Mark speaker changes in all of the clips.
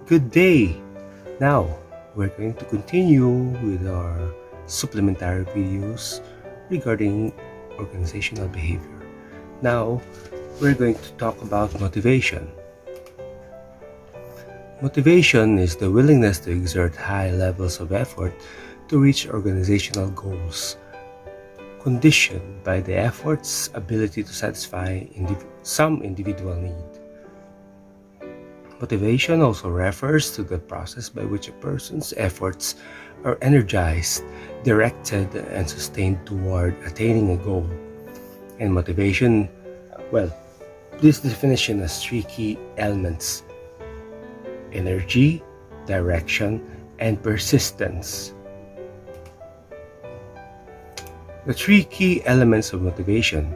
Speaker 1: Good day! Now, we're going to continue with our supplementary videos regarding organizational behavior. Now, we're going to talk about motivation. Motivation is the willingness to exert high levels of effort to reach organizational goals, conditioned by the effort's ability to satisfy some individual need. Motivation also refers to the process by which a person's efforts are energized, directed, and sustained toward attaining a goal. And motivation, this definition has three key elements: energy, direction, and persistence. The three key elements of motivation.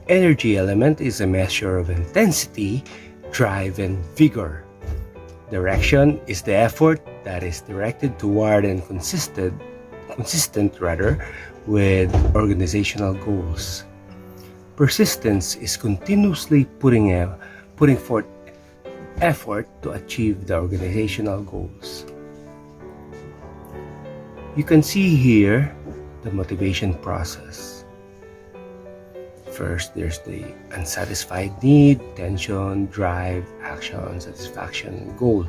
Speaker 1: Energy element is a measure of intensity, drive, and vigor. Direction is the effort that is directed toward and consistent with organizational goals. Persistence is continuously putting forth effort to achieve the organizational goals. You can see here the motivation process. First, there's the unsatisfied need, tension, drive, action, satisfaction, and goal.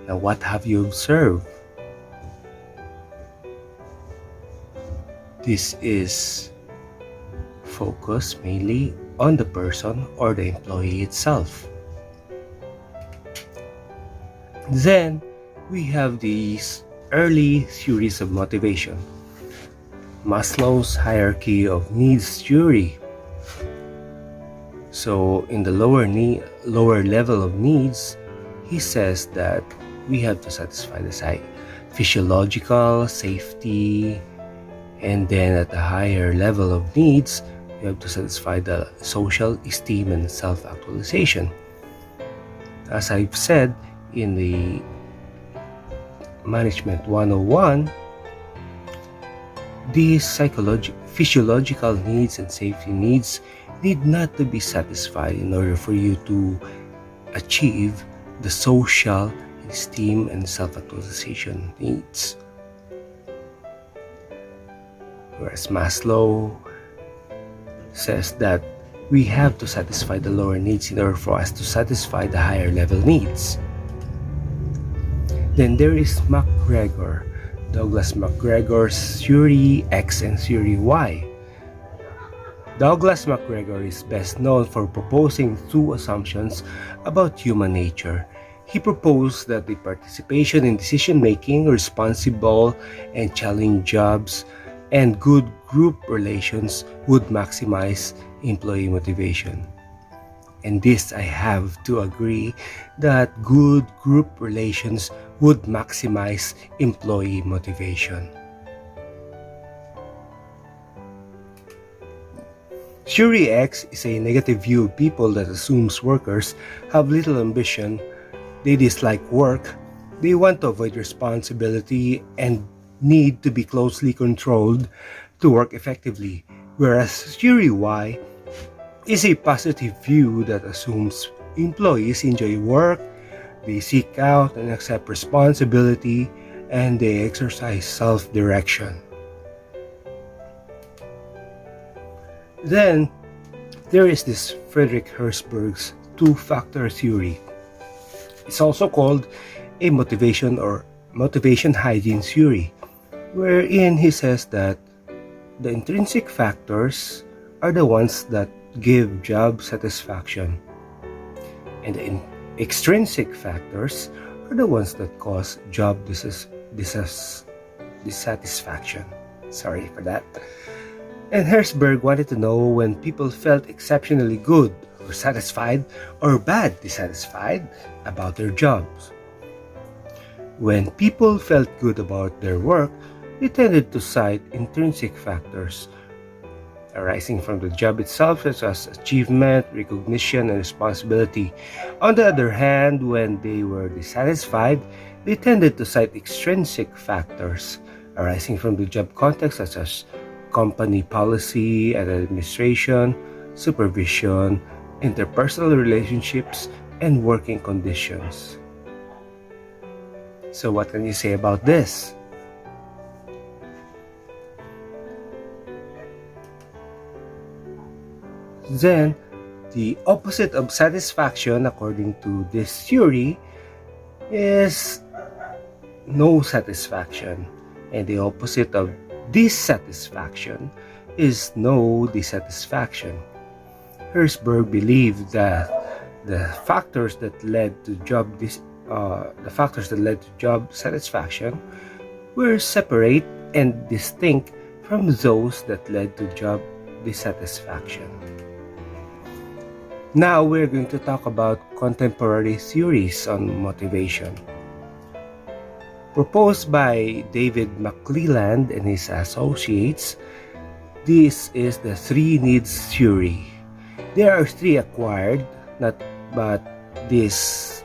Speaker 1: Now, what have you observed? This is focused mainly on the person or the employee itself. Then, we have these early theories of motivation. Maslow's hierarchy of needs theory. So in the lower level of needs, he says that we have to satisfy the physiological, safety, and then at the higher level of needs, we have to satisfy the social esteem and self-actualization. As I've said in the Management 101, these physiological needs and safety needs need not to be satisfied in order for you to achieve the social esteem and self-actualization needs. Whereas Maslow says that we have to satisfy the lower needs in order for us to satisfy the higher level needs. Then there is Douglas McGregor's Theory X and Theory Y. Douglas McGregor is best known for proposing two assumptions about human nature. He proposed that the participation in decision-making, responsible and challenging jobs, and good group relations would maximize employee motivation. And this, I have to agree that good group relations would maximize employee motivation. Theory X is a negative view of people that assumes workers have little ambition, they dislike work, they want to avoid responsibility, and need to be closely controlled to work effectively, whereas Theory Y is a positive view that assumes employees enjoy work, they seek out and accept responsibility, and they exercise self-direction. Then, there is this Frederick Herzberg's two-factor theory. It's also called a motivation hygiene theory, wherein he says that the intrinsic factors are the ones that give job satisfaction, and the extrinsic factors are the ones that cause job dissatisfaction. Sorry for that. And Herzberg wanted to know when people felt exceptionally good or satisfied or bad dissatisfied about their jobs. When people felt good about their work, they tended to cite intrinsic factors arising from the job itself, such as achievement, recognition, and responsibility. On the other hand, when they were dissatisfied, they tended to cite extrinsic factors arising from the job context, such as company policy and administration, supervision, interpersonal relationships, and working conditions. So what can you say about this? Then, the opposite of satisfaction, according to this theory, is no satisfaction. And the opposite of dissatisfaction is no dissatisfaction. Herzberg believed that the factors that led to job satisfaction were separate and distinct from those that led to job dissatisfaction. Now we're going to talk about contemporary theories on motivation. Proposed by David McClelland and his associates, this is the three needs theory. There are three acquired, but these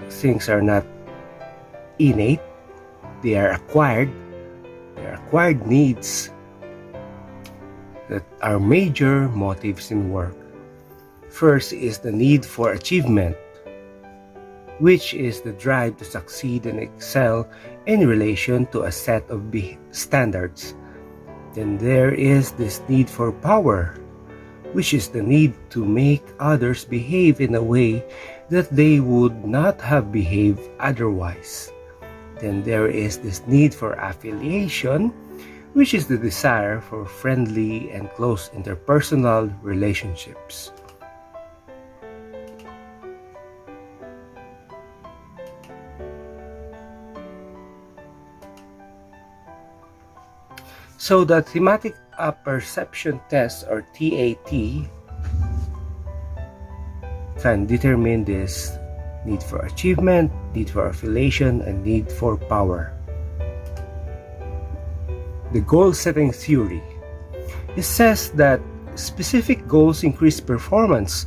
Speaker 1: things are not innate. They are acquired. They are acquired needs that are major motives in work. First is the need for achievement, which is the drive to succeed and excel in relation to a set of standards. Then there is this need for power, which is the need to make others behave in a way that they would not have behaved otherwise. Then there is this need for affiliation, which is the desire for friendly and close interpersonal relationships. So the thematic perception test, or TAT, can determine this need for achievement, need for affiliation, and need for power. The goal-setting theory. It says that specific goals increase performance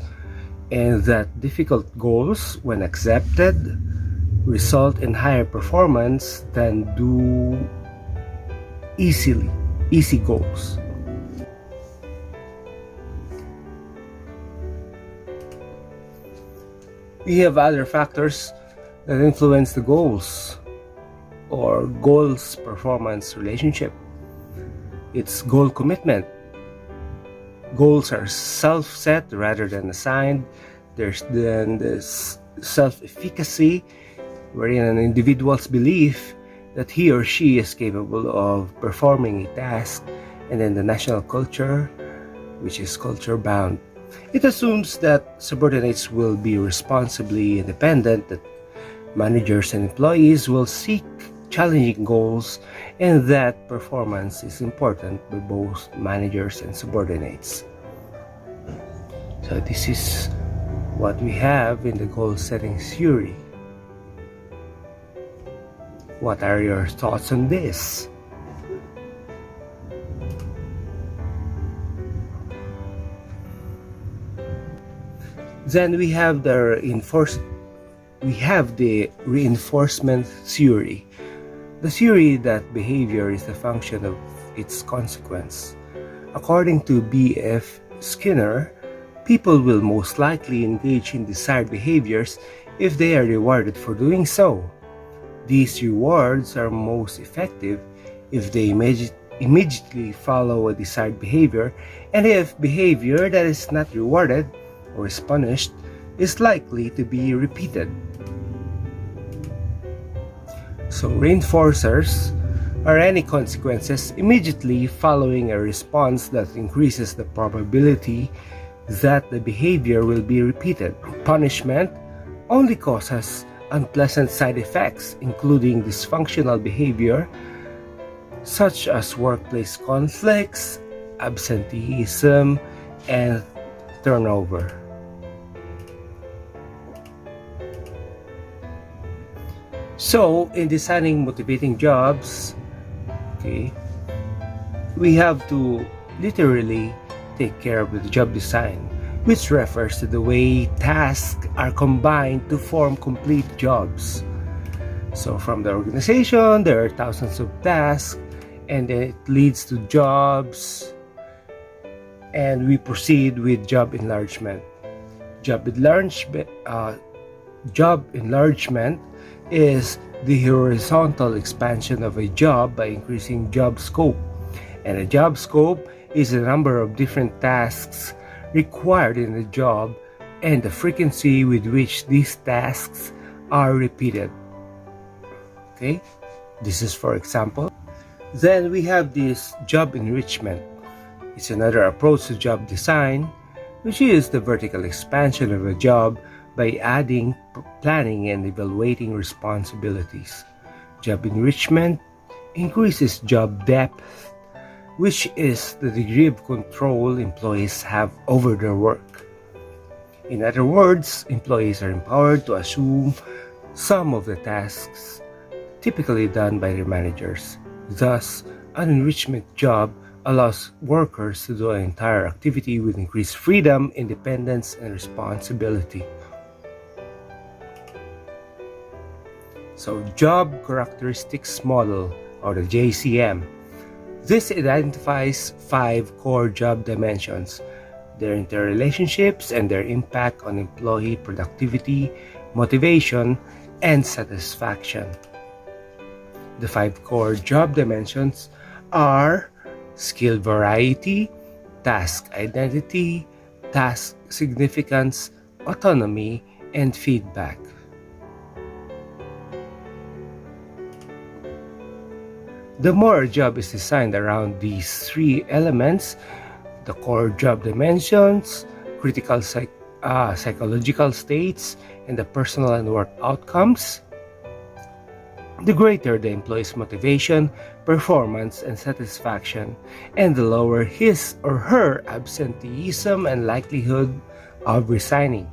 Speaker 1: and that difficult goals, when accepted, result in higher performance than do easy goals. We have other factors that influence the goals or goals performance relationship. It's goal commitment. Goals are self-set rather than assigned. There's then this self-efficacy, wherein an individual's belief that he or she is capable of performing a task, and then the national culture, which is culture-bound. It assumes that subordinates will be responsibly independent, that managers and employees will seek challenging goals, and that performance is important by both managers and subordinates. So this is what we have in the goal-setting theory. What are your thoughts on this? Then we have the reinforcement theory. The theory that behavior is a function of its consequence. According to B.F. Skinner, people will most likely engage in desired behaviors if they are rewarded for doing so. These rewards are most effective if they immediately follow a desired behavior, and if behavior that is not rewarded or is punished is likely to be repeated. So reinforcers are any consequences immediately following a response that increases the probability that the behavior will be repeated. Punishment only causes unpleasant side effects, including dysfunctional behavior such as workplace conflicts, absenteeism, and turnover. So, in designing motivating jobs, we have to literally take care of the job design, which refers to the way tasks are combined to form complete jobs. So from the organization, there are thousands of tasks, and it leads to jobs, and we proceed with job enlargement. Job enlargement, job enlargement is the horizontal expansion of a job by increasing job scope. And a job scope is the number of different tasks required in a job and the frequency with which these tasks are repeated. Okay, this is for example. Then we have this job enrichment. It's another approach to job design, which is the vertical expansion of a job by adding, planning, and evaluating responsibilities. Job enrichment increases job depth, which is the degree of control employees have over their work. In other words, employees are empowered to assume some of the tasks typically done by their managers. Thus, an enrichment job allows workers to do an entire activity with increased freedom, independence, and responsibility. So, Job Characteristics Model, or the JCM. This identifies 5 core job dimensions, their interrelationships and their impact on employee productivity, motivation, and satisfaction. The 5 core job dimensions are skill variety, task identity, task significance, autonomy, and feedback. The more a job is designed around these 3 elements, the core job dimensions, critical psychological states, and the personal and work outcomes, the greater the employee's motivation, performance, and satisfaction, and the lower his or her absenteeism and likelihood of resigning.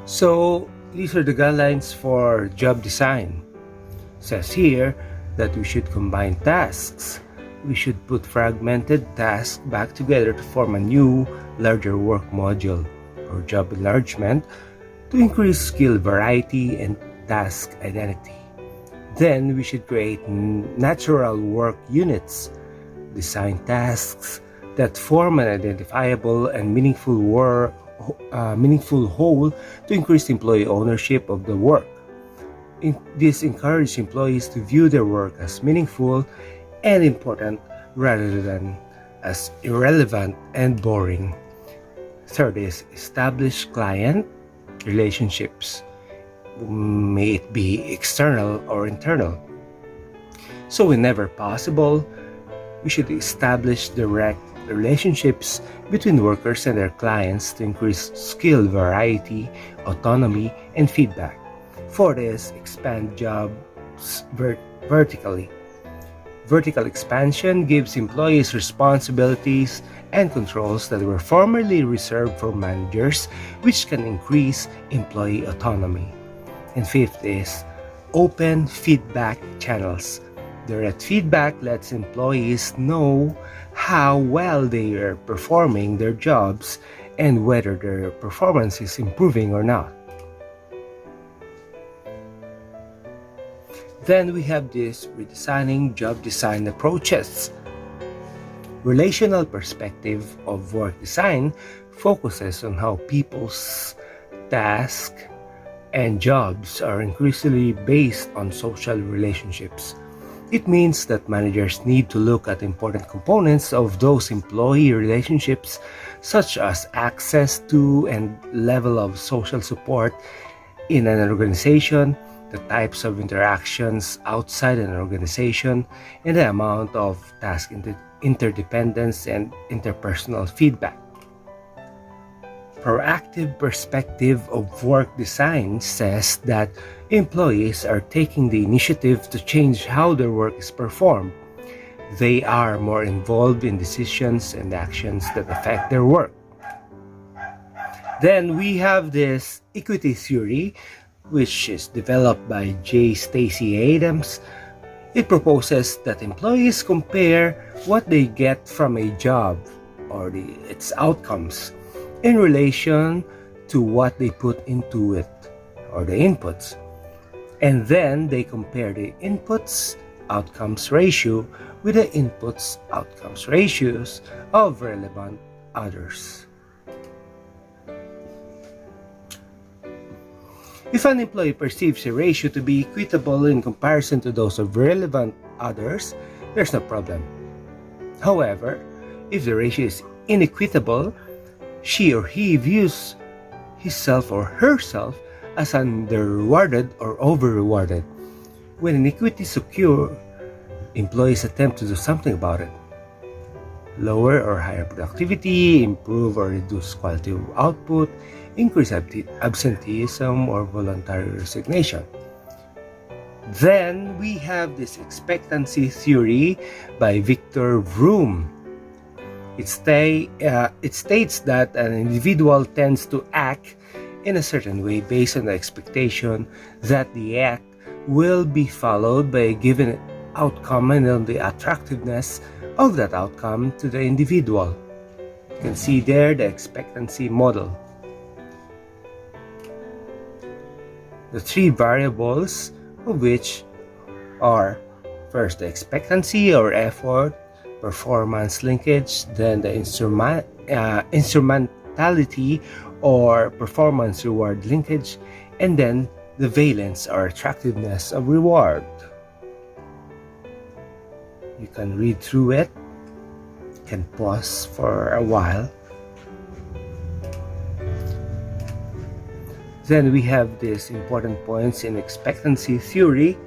Speaker 1: So, these are the guidelines for job design. It says here that we should combine tasks. We should put fragmented tasks back together to form a new, larger work module, or job enlargement, to increase skill variety and task identity. Then we should create natural work units, design tasks that form an identifiable and meaningful whole to increase employee ownership of the work. This encourages employees to view their work as meaningful and important rather than as irrelevant and boring. Third is establish client relationships, may it be external or internal. So whenever possible, we should establish direct relationships between workers and their clients to increase skill variety, autonomy, and feedback. Fourth is expand jobs vertically. Vertical expansion gives employees responsibilities and controls that were formerly reserved for managers, which can increase employee autonomy. And fifth is open feedback channels. Direct feedback lets employees know how well they are performing their jobs and whether their performance is improving or not. Then we have this redesigning job design approaches. Relational perspective of work design focuses on how people's tasks and jobs are increasingly based on social relationships. It means that managers need to look at important components of those employee relationships, such as access to and level of social support in an organization, the types of interactions outside an organization, and the amount of task interdependence and interpersonal feedback. Proactive perspective of work design says that employees are taking the initiative to change how their work is performed. They are more involved in decisions and actions that affect their work. Then we have this equity theory, which is developed by J. Stacy Adams. It proposes that employees compare what they get from a job or its outcomes in relation to what they put into it, or the inputs. And then they compare the inputs outcomes ratio with the inputs outcomes ratios of relevant others. If an employee perceives a ratio to be equitable in comparison to those of relevant others, there's no problem. However, if the ratio is inequitable, she or he views himself or herself as under-rewarded or over-rewarded. When inequities occur, employees attempt to do something about it. Lower or higher productivity, improve or reduce quality of output, increase absenteeism or voluntary resignation. Then we have this expectancy theory by Victor Vroom. It states that an individual tends to act in a certain way based on the expectation that the act will be followed by a given outcome and on the attractiveness of that outcome to the individual. You can see there the expectancy model. The three variables of which are first the expectancy or effort, performance linkage, then the instrumentality or performance reward linkage, and then the valence or attractiveness of reward. You can read through it, you can pause for a while. Then we have these important points in expectancy theory.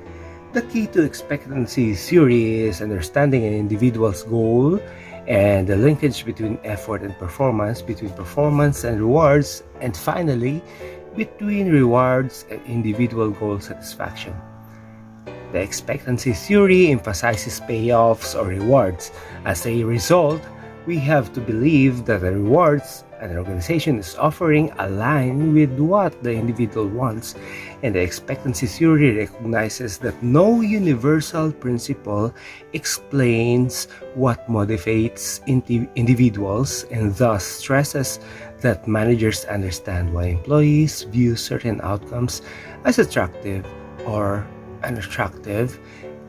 Speaker 1: The key to expectancy theory is understanding an individual's goal and the linkage between effort and performance, between performance and rewards, and finally, between rewards and individual goal satisfaction. The expectancy theory emphasizes payoffs or rewards. As a result, we have to believe that the rewards an organization is offering align with what the individual wants, and the expectancy theory recognizes that no universal principle explains what motivates individuals, and thus stresses that managers understand why employees view certain outcomes as attractive or unattractive,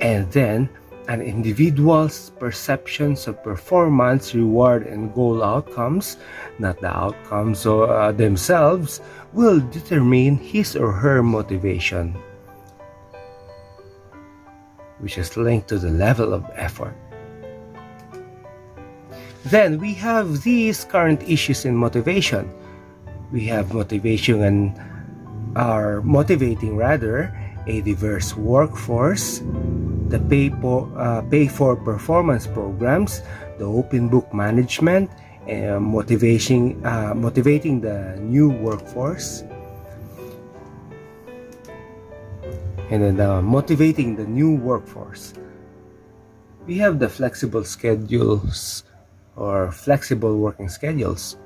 Speaker 1: and then an individual's perceptions of performance, reward, and goal outcomes, not the outcomes themselves, will determine his or her motivation, which is linked to the level of effort. Then we have these current issues in motivation. We have motivation and are motivating a diverse workforce, the pay for performance programs, the open book management, motivating the new workforce, and then motivating the new workforce. We have the flexible schedules or flexible working schedules.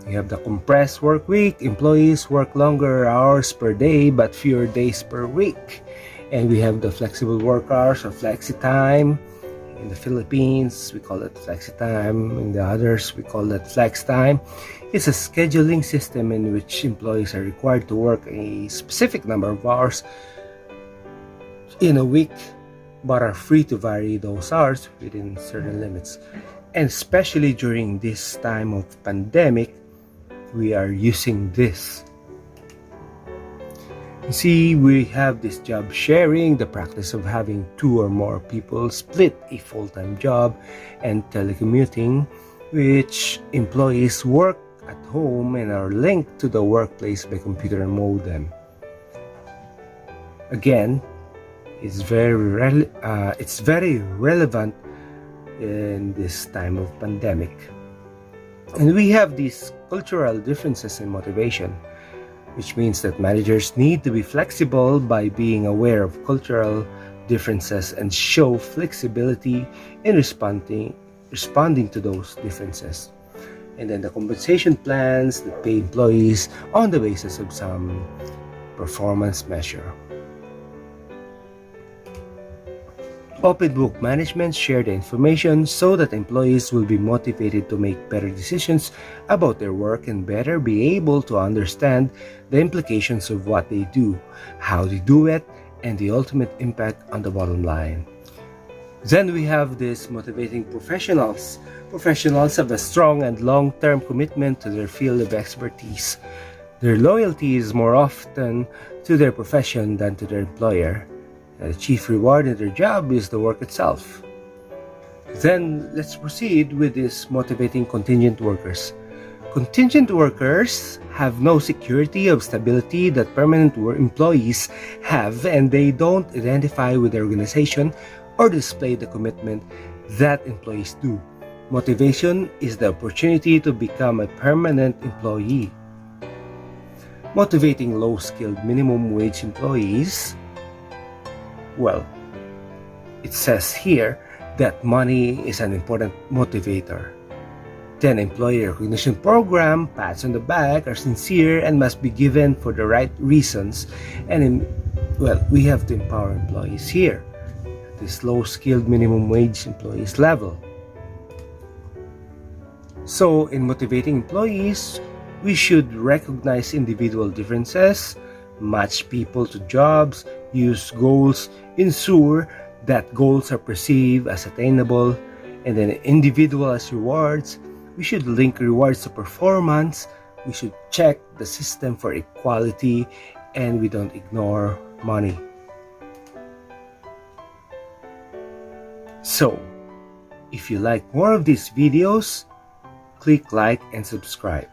Speaker 1: We have the compressed work week. Employees work longer hours per day but fewer days per week. And we have the flexible work hours or flexi time. In the Philippines, we call it flexi time. In the others, we call it flex time. It's a scheduling system in which employees are required to work a specific number of hours in a week, but are free to vary those hours within certain limits. And especially during this time of pandemic, we are using this. You see, we have this job sharing, the practice of having two or more people split a full-time job, and telecommuting, which employees work at home and are linked to the workplace by computer and modem. Again, it's very relevant in this time of pandemic. And we have these cultural differences in motivation, which means that managers need to be flexible by being aware of cultural differences and show flexibility in responding to those differences. And then the compensation plans that pay employees on the basis of some performance measure. Open book management share the information so that employees will be motivated to make better decisions about their work and better be able to understand the implications of what they do, how they do it, and the ultimate impact on the bottom line. Then we have these motivating professionals. Professionals have a strong and long-term commitment to their field of expertise. Their loyalty is more often to their profession than to their employer. The chief reward in their job is the work itself. Then let's proceed with these motivating contingent workers. Contingent workers have no security of stability that permanent employees have, and they don't identify with the organization or display the commitment that employees do. Motivation is the opportunity to become a permanent employee. Motivating low-skilled minimum wage employees, well, it says here that money is an important motivator. Then employee recognition program, pats on the back are sincere and must be given for the right reasons. And we have to empower employees here at this low-skilled minimum wage employees level. So in motivating employees, we should recognize individual differences, match people to jobs, use goals, ensure that goals are perceived as attainable, and then individual as rewards. We should link rewards to performance. We should check the system for equality, and we don't ignore money. So, if you like more of these videos, click like and subscribe.